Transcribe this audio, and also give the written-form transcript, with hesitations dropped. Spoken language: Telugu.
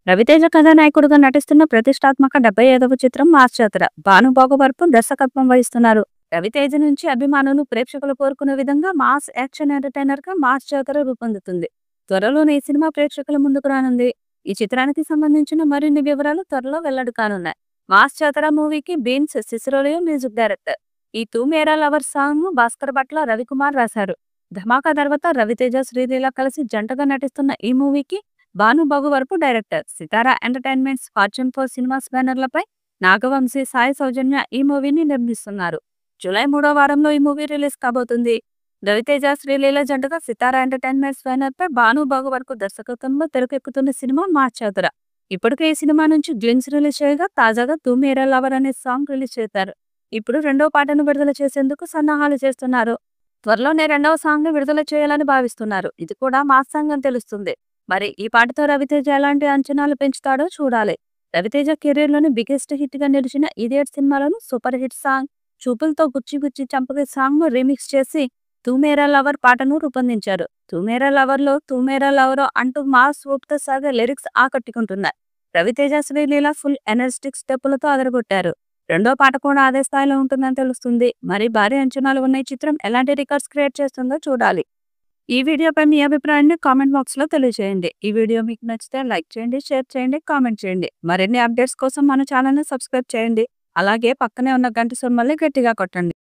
రవితేజ కథానాయకుడిగా నటిస్తున్న ప్రతిష్టాత్మక 75వ చిత్రం మాస్ జాతర. భాను భోగవరపు దర్శకత్వం వహిస్తున్నారు. రవితేజ నుంచి అభిమానులు, ప్రేక్షకులు కోరుకునే విధంగా మాస్ యాక్షన్ ఎంటర్టైనర్ గా మాస్ జాతర రూపొందుతుంది. త్వరలోనే ఈ సినిమా ప్రేక్షకుల ముందుకు రానుంది. ఈ చిత్రానికి సంబంధించిన మరిన్ని వివరాలు త్వరలో వెల్లడి కానున్నాయి. మాస్ జాతర మూవీకి బీన్స్ సిసిరోలియో మ్యూజిక్ డైరెక్టర్. ఈ తూ మేరా లవర్ సాంగ్ భాస్కర్ భట్ల, రవికుమార్ రాశారు. ధమాకా తర్వాత రవితేజ, శ్రీలీల కలిసి జంటగా నటిస్తున్న ఈ మూవీకి Bhanu Bhogavarapu director. Sithara entertainments, fortune 4 cinemas బ్యానర్లపై నాగవంశీ, సాయి సౌజన్య ఈ మూవీని నిర్మిస్తున్నారు. జూలై 3వ వారంలో ఈ మూవీ రిలీజ్ కాబోతుంది. రవితేజ, శ్రీలీల జంటగా సితారా ఎంటర్టైన్మెంట్స్ బ్యానర్పై భాను భోగవరపు దర్శకత్వంలో తెరకెక్కుతున్న సినిమా మాస్ జాతర. ఇప్పటికే ఈ సినిమా నుంచి గ్లిమ్స్ రిలీజ్ చేయగా, తాజాగా తూ మేరా లవర్ అనే సాంగ్ రిలీజ్ చేశారు. ఇప్పుడు రెండో పాటను విడుదల చేసేందుకు సన్నాహాలు చేస్తున్నారు. త్వరలోనే రెండవ సాంగ్ ని విడుదల చేయాలని భావిస్తున్నారు. ఇది కూడా మాస్ సాంగ్ అని తెలుస్తుంది. మరి ఈ పాటతో రవితేజ ఎలాంటి అంచనాలు పెంచుతాడో చూడాలి. రవితేజ కెరీర్ లోని బిగ్గెస్ట్ హిట్ గా నిలిచిన ఇడియట్ సినిమాలను సూపర్ హిట్ సాంగ్ చూపులతో గుచ్చి గుచ్చి చంపకే సాంగ్ ను రీమిక్స్ చేసి తూ మేరా లవర్ పాటను రూపొందించారు. తూ మేరా లవర్ లో తూ మేరా లవరో అంటూ మాస్ ఊపుతో సాగే లిరిక్స్ ఆకట్టుకుంటున్నాయి. రవితేజ, శ్రీలీల ఫుల్ ఎనర్జెటిక్ స్టెప్పులతో అదరగొట్టారు. రెండో పాట కూడా అదే స్థాయిలో ఉంటుందని తెలుస్తుంది. మరి భారీ అంచనాలు ఉన్న ఈ చిత్రం ఎలాంటి రికార్డ్స్ క్రియేట్ చేస్తుందో చూడాలి. ఈ వీడియోపై మీ అభిప్రాయాన్ని కామెంట్ బాక్స్ లో తెలియజేయండి. ఈ వీడియో మీకు నచ్చితే లైక్ చేయండి, షేర్ చేయండి, కామెంట్ చేయండి. మరిన్ని అప్డేట్స్ కోసం మన ఛానల్ ని సబ్స్క్రైబ్ చేయండి. అలాగే పక్కనే ఉన్న గంట సింబల్ని గట్టిగా కొట్టండి.